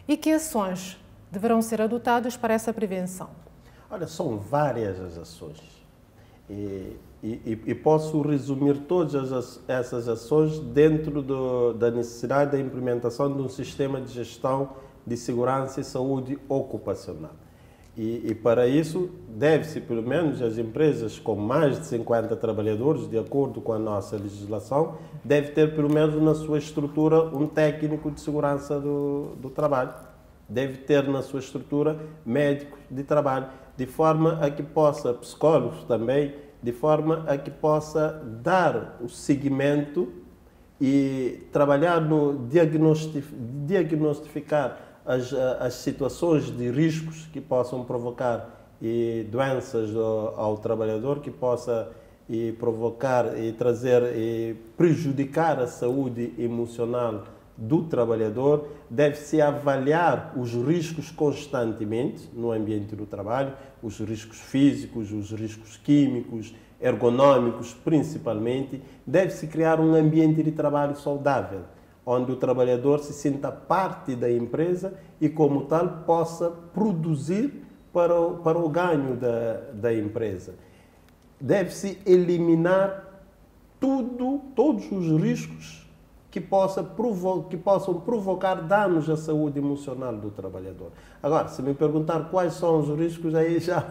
E que ações deverão ser adotadas para essa prevenção? Olha, são várias as ações. E posso resumir todas essas ações dentro da necessidade da implementação de um sistema de gestão de segurança e saúde ocupacional. E para isso, deve-se, pelo menos, as empresas com mais de 50 trabalhadores, de acordo com a nossa legislação, deve ter, pelo menos na sua estrutura, um técnico de segurança do trabalho. Deve ter na sua estrutura médicos de trabalho, de forma a que possa, psicólogos também, de forma a que possa dar o seguimento e trabalhar no diagnosticar as situações de riscos que possam provocar doenças ao trabalhador, que possa provocar e trazer e prejudicar a saúde emocional do trabalhador. Deve-se avaliar os riscos constantemente no ambiente do trabalho, os riscos físicos, os riscos químicos, ergonômicos principalmente. Deve-se criar um ambiente de trabalho saudável, onde o trabalhador se sinta parte da empresa e, como tal, possa produzir para o ganho da empresa. Deve-se eliminar todos os riscos que possam provocar danos à saúde emocional do trabalhador. Agora, se me perguntar quais são os riscos, aí já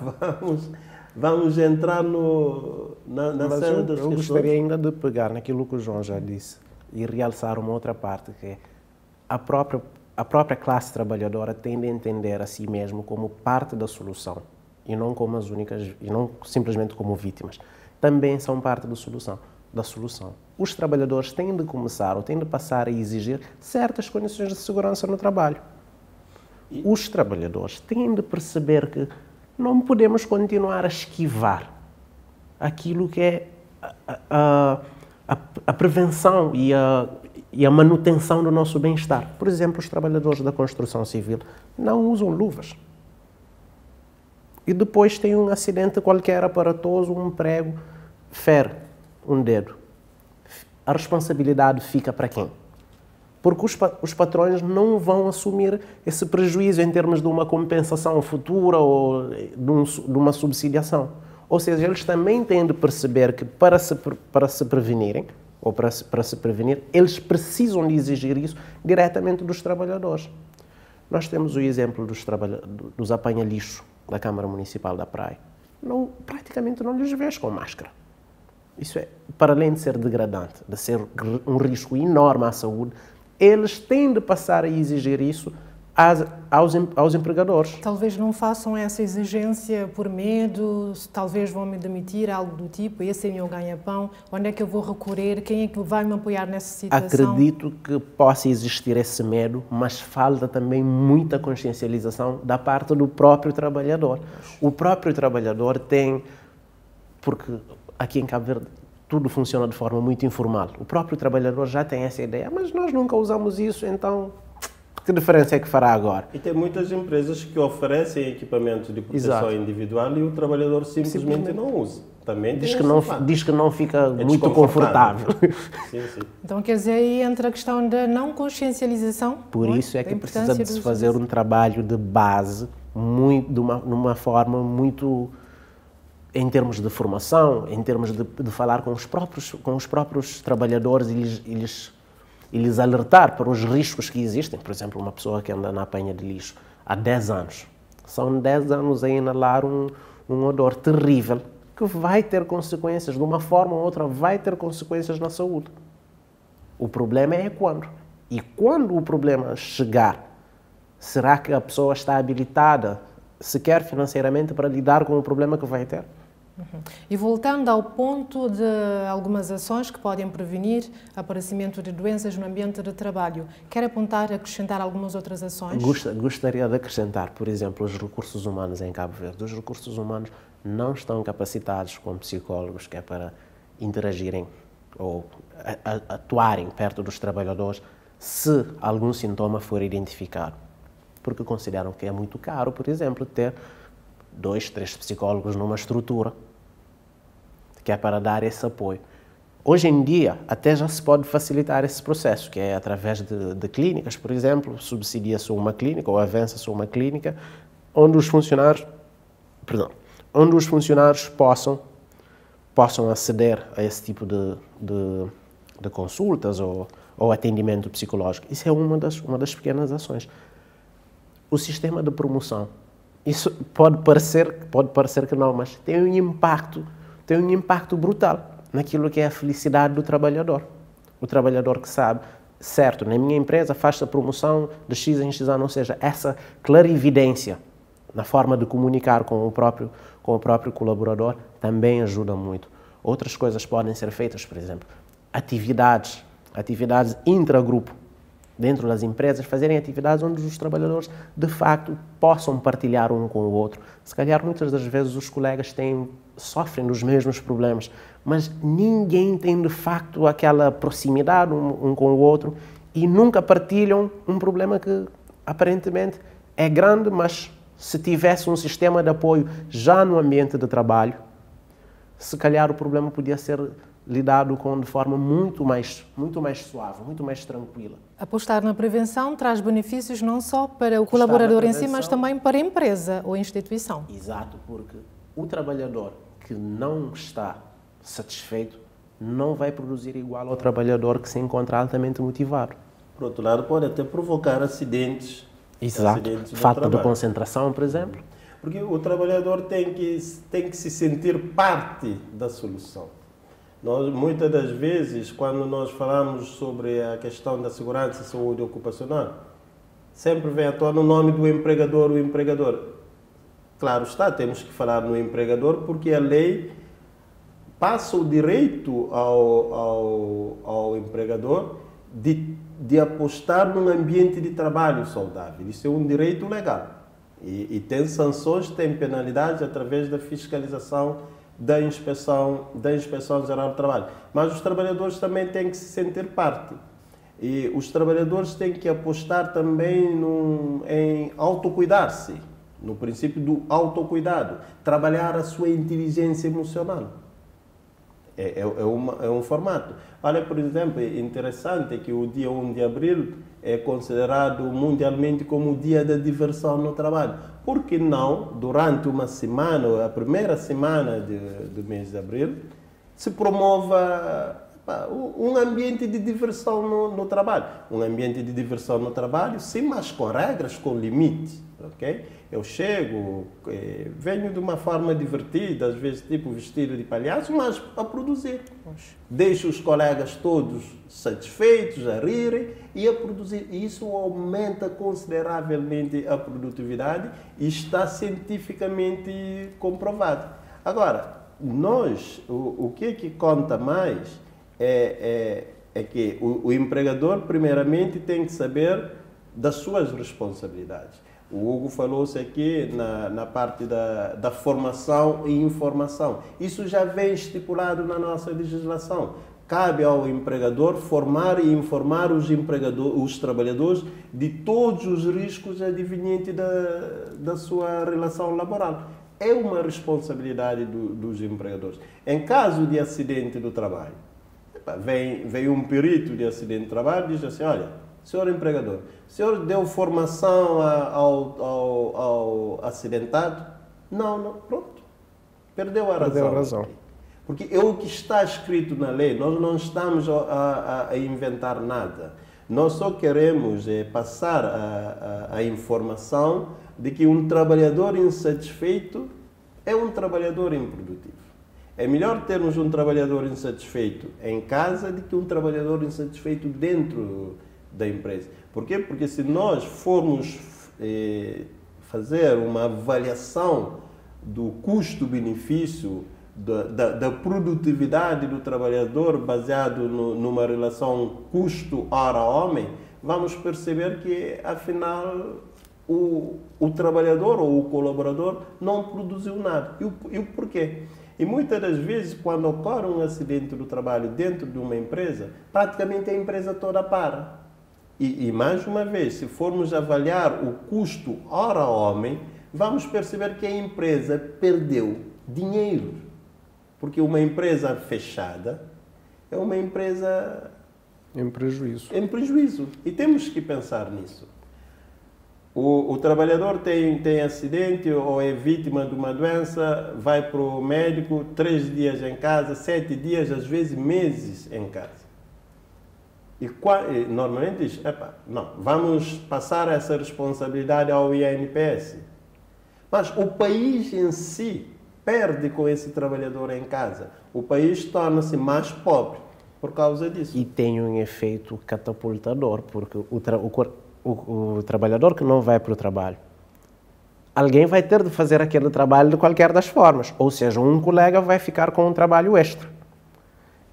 vamos entrar na série das questões. Eu gostaria ainda de pegar naquilo que o João já disse e realçar uma outra parte, que é a própria classe trabalhadora tende a entender a si mesmo como parte da solução e não como as únicas, e não simplesmente como vítimas. Também são parte da solução. Os trabalhadores têm de começar ou têm de passar a exigir certas condições de segurança no trabalho. Os trabalhadores têm de perceber que não podemos continuar a esquivar aquilo que é a prevenção e a manutenção do nosso bem-estar. Por exemplo, os trabalhadores da construção civil não usam luvas. E depois tem um acidente qualquer aparatoso, um prego, fere um dedo. A responsabilidade fica para quem? Porque os patrões não vão assumir esse prejuízo em termos de uma compensação futura ou de uma subsidiação. Ou seja, eles também têm de perceber que para se prevenirem, ou para se prevenir, eles precisam de exigir isso diretamente dos trabalhadores. Nós temos o exemplo dos apanha-lixo da Câmara Municipal da Praia. Praticamente não lhes vês com máscara. Isso é, para além de ser degradante, de ser um risco enorme à saúde, eles têm de passar a exigir isso aos empregadores. Talvez não façam essa exigência por medo, talvez vão me demitir, algo do tipo, esse é o meu ganha-pão, onde é que eu vou recorrer, quem é que vai me apoiar nessa situação? Acredito que possa existir esse medo, mas falta também muita consciencialização da parte do próprio trabalhador. O próprio trabalhador tem, porque aqui em Cabo Verde tudo funciona de forma muito informal, o próprio trabalhador já tem essa ideia, mas nós nunca usamos isso, então que diferença é que fará agora? E tem muitas empresas que oferecem equipamentos de proteção individual e o trabalhador simplesmente não usa. Também diz que não fica muito confortável. Sim, sim. Então, quer dizer, aí entra a questão da não consciencialização. Por isso é que precisa de se fazer um trabalho de base, numa forma muito, em termos de formação, em termos de falar com os próprios trabalhadores e lhes alertar para os riscos que existem. Por exemplo, uma pessoa que anda na apanha de lixo há 10 anos. São 10 anos a inalar um odor terrível que vai ter consequências, de uma forma ou outra, vai ter consequências na saúde. O problema é quando. E quando o problema chegar, será que a pessoa está habilitada, sequer financeiramente, para lidar com o problema que vai ter? E voltando ao ponto de algumas ações que podem prevenir o aparecimento de doenças no ambiente de trabalho, quer apontar, acrescentar algumas outras ações? Gostaria de acrescentar, por exemplo, os recursos humanos em Cabo Verde. Os recursos humanos não estão capacitados como psicólogos, que é para interagirem ou atuarem perto dos trabalhadores se algum sintoma for identificado. Porque consideram que é muito caro, por exemplo, ter 2, 3 psicólogos numa estrutura, que é para dar esse apoio. Hoje em dia, até já se pode facilitar esse processo, que é através de clínicas, por exemplo, subsidia-se uma clínica ou avança-se uma clínica, onde os funcionários, possam aceder a esse tipo de consultas ou atendimento psicológico. Isso é uma das pequenas ações. O sistema de promoção, isso pode parecer que não, mas tem um impacto brutal naquilo que é a felicidade do trabalhador. O trabalhador que sabe, certo, na minha empresa faz-se a promoção de X em X ano, ou seja, essa clarividência na forma de comunicar com o próprio colaborador também ajuda muito. Outras coisas podem ser feitas, por exemplo, atividades intragrupo dentro das empresas, fazerem atividades onde os trabalhadores de facto possam partilhar um com o outro. Se calhar muitas das vezes os colegas sofrem dos mesmos problemas, mas ninguém tem de facto aquela proximidade um com o outro e nunca partilham um problema que aparentemente é grande, mas se tivesse um sistema de apoio já no ambiente de trabalho, se calhar o problema podia ser lidado com de forma muito mais suave, muito mais tranquila. Apostar na prevenção traz benefícios não só para o colaborador em si, mas também para a empresa ou a instituição. Exato, porque o trabalhador que não está satisfeito não vai produzir igual ao trabalhador que se encontra altamente motivado. Por outro lado, pode até provocar acidentes. Exato, falta de concentração, por exemplo. Porque o trabalhador tem que se sentir parte da solução. Muitas das vezes, quando nós falamos sobre a questão da segurança e saúde ocupacional, sempre vem à tona o nome do empregador, o empregador. Claro está, temos que falar no empregador porque a lei passa o direito ao empregador de apostar num ambiente de trabalho saudável. Isso é um direito legal. E tem sanções, tem penalidades através da fiscalização da Inspeção Geral do Trabalho. Mas os trabalhadores também têm que se sentir parte. E os trabalhadores têm que apostar também em autocuidar-se, no princípio do autocuidado, trabalhar a sua inteligência emocional. É um formato. Olha, por exemplo, é interessante que o dia 1 de abril é considerado mundialmente como o dia da diversão no trabalho. Por que não, durante uma semana, a primeira semana do mês de abril, se promova um ambiente de diversão no trabalho? Um ambiente de diversão no trabalho, sim, mas com regras, com limites. Okay? Eu chego, venho de uma forma divertida, às vezes tipo vestido de palhaço, mas a produzir. Deixo os colegas todos satisfeitos, a rirem e a produzir. Isso aumenta consideravelmente a produtividade e está cientificamente comprovado. Agora, o que conta mais é que o empregador, primeiramente, tem que saber das suas responsabilidades. O Hugo falou-se aqui na parte da formação e informação. Isso já vem estipulado na nossa legislação. Cabe ao empregador formar e informar os trabalhadores de todos os riscos advenientes da sua relação laboral. É uma responsabilidade dos empregadores. Em caso de acidente do trabalho, vem um perito de acidente de trabalho e diz assim, olha, senhor empregador, o senhor deu formação ao acidentado? Não, pronto. Perdeu a razão. Porque é o que está escrito na lei, nós não estamos a inventar nada. Nós só queremos passar a informação de que um trabalhador insatisfeito é um trabalhador improdutivo. É melhor termos um trabalhador insatisfeito em casa do que um trabalhador insatisfeito dentro da empresa. Por quê? Porque se nós formos fazer uma avaliação do custo-benefício da produtividade do trabalhador baseado numa relação custo-hora-homem, vamos perceber que, afinal, o trabalhador ou o colaborador não produziu nada. E o porquê? E muitas das vezes, quando ocorre um acidente do trabalho dentro de uma empresa, praticamente a empresa toda para. E mais uma vez, se formos avaliar o custo hora-homem, vamos perceber que a empresa perdeu dinheiro. Porque uma empresa fechada, é uma empresa em prejuízo. Em prejuízo. E temos que pensar nisso. O trabalhador tem acidente ou é vítima de uma doença, vai para o médico 3 dias em casa, 7 dias, às vezes meses em casa. E normalmente diz, não, vamos passar essa responsabilidade ao INPS. Mas o país em si perde com esse trabalhador em casa. O país torna-se mais pobre por causa disso. E tem um efeito catapultador, porque o trabalhador que não vai para o trabalho, alguém vai ter de fazer aquele trabalho de qualquer das formas. Ou seja, um colega vai ficar com um trabalho extra.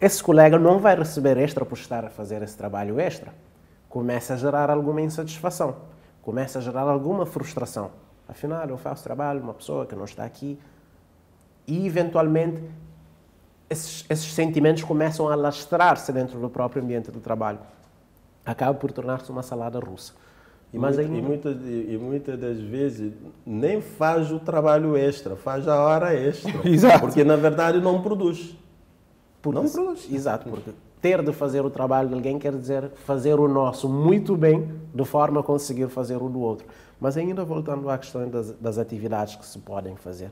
Esse colega não vai receber extra por estar a fazer esse trabalho extra. Começa a gerar alguma insatisfação, começa a gerar alguma frustração. Afinal, eu faço trabalho de uma pessoa que não está aqui. E, eventualmente, esses sentimentos começam a alastrar-se dentro do próprio ambiente de trabalho. Acaba por tornar-se uma salada russa. Muitas das vezes nem faz o trabalho extra, faz a hora extra. Exato. Porque, na verdade, não produz. Não produz. Exato, porque ter de fazer o trabalho de alguém quer dizer fazer o nosso muito bem, de forma a conseguir fazer o do outro. Mas ainda voltando à questão das atividades que se podem fazer.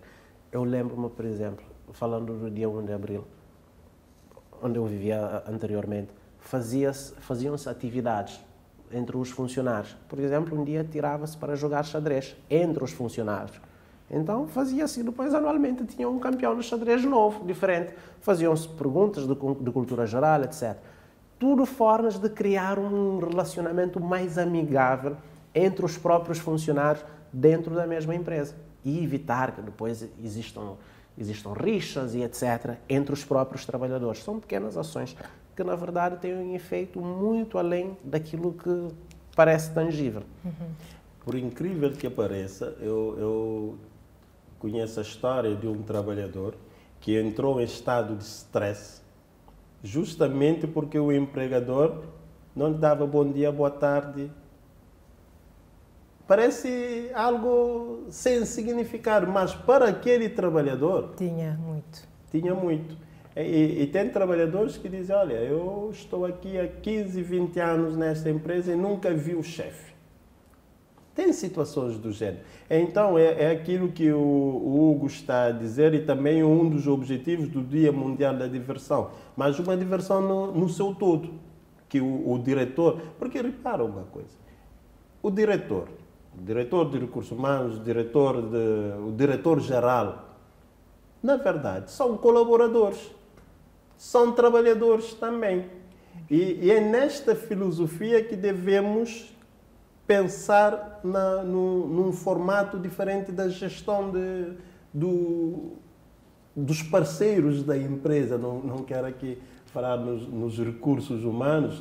Eu lembro-me, por exemplo, falando do dia 1 de abril, onde eu vivia anteriormente, faziam-se atividades entre os funcionários. Por exemplo, um dia tirava-se para jogar xadrez entre os funcionários. Então fazia-se, depois anualmente tinha um campeão de xadrez novo, diferente. Faziam-se perguntas de cultura geral, etc. Tudo formas de criar um relacionamento mais amigável entre os próprios funcionários dentro da mesma empresa. E evitar que depois existam rixas e etc. entre os próprios trabalhadores. São pequenas ações que, na verdade, têm um efeito muito além daquilo que parece tangível. Por incrível que pareça, eu conheço a história de um trabalhador que entrou em estado de stress justamente porque o empregador não lhe dava bom dia, boa tarde. Parece algo sem significado, mas para aquele trabalhador... Tinha muito. Tinha muito. E tem trabalhadores que dizem, olha, eu estou aqui há 15, 20 anos nesta empresa e nunca vi o chefe. Tem situações do gênero. Então, é aquilo que o Hugo está a dizer e também um dos objetivos do Dia Mundial da Diversão. Mas uma diversão no seu todo. Que o diretor... Porque repara uma coisa. O diretor de recursos humanos, o diretor-geral, na verdade, são colaboradores. São trabalhadores também. E é nesta filosofia que devemos pensar num formato diferente da gestão dos parceiros da empresa. Não quero aqui falar nos recursos humanos,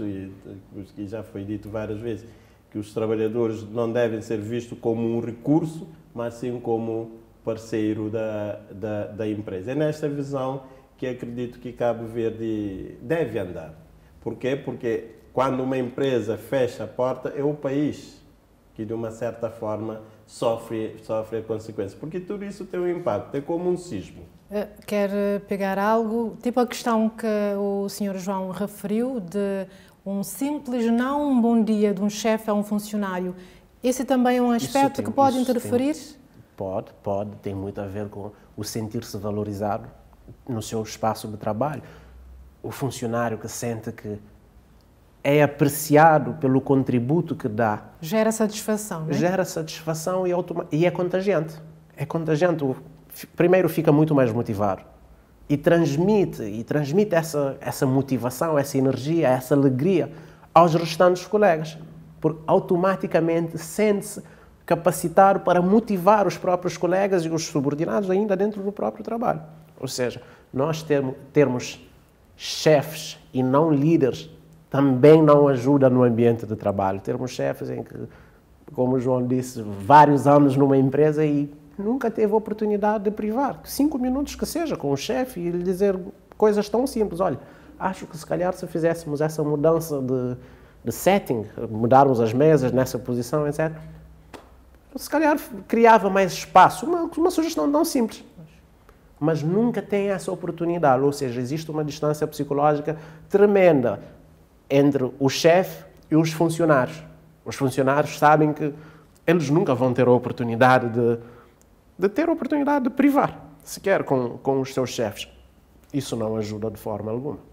que já foi dito várias vezes, que os trabalhadores não devem ser vistos como um recurso, mas sim como parceiro da empresa. É nesta visão que acredito que Cabo Verde deve andar. Por quê? Porque quando uma empresa fecha a porta, é o país que, de uma certa forma, sofre a consequência. Porque tudo isso tem um impacto, é como um sismo. Quer pegar algo, tipo a questão que o Sr. João referiu, de um simples não um bom dia de um chefe a um funcionário. Esse também é um aspecto que pode interferir? Pode. Tem muito a ver com o sentir-se valorizado no seu espaço de trabalho. O funcionário que sente que é apreciado pelo contributo que dá. Gera satisfação, não é? Gera satisfação e é contagiante. É contagiante. Primeiro fica muito mais motivado. E transmite essa motivação, essa energia, essa alegria aos restantes colegas. Porque automaticamente sente-se capacitado para motivar os próprios colegas e os subordinados ainda dentro do próprio trabalho. Ou seja, nós termos chefes e não líderes também não ajuda no ambiente de trabalho. Termos chefes em que, como o João disse, vários anos numa empresa e nunca teve oportunidade de privar 5 minutos que seja com o chefe e lhe dizer coisas tão simples. Olha, acho que se calhar se fizéssemos essa mudança de setting, mudarmos as mesas nessa posição, etc., se calhar criava mais espaço. Uma sugestão tão simples. mas nunca têm essa oportunidade. Ou seja, existe uma distância psicológica tremenda entre o chefe e os funcionários. Os funcionários sabem que eles nunca vão ter a oportunidade de privar, sequer com os seus chefes. Isso não ajuda de forma alguma.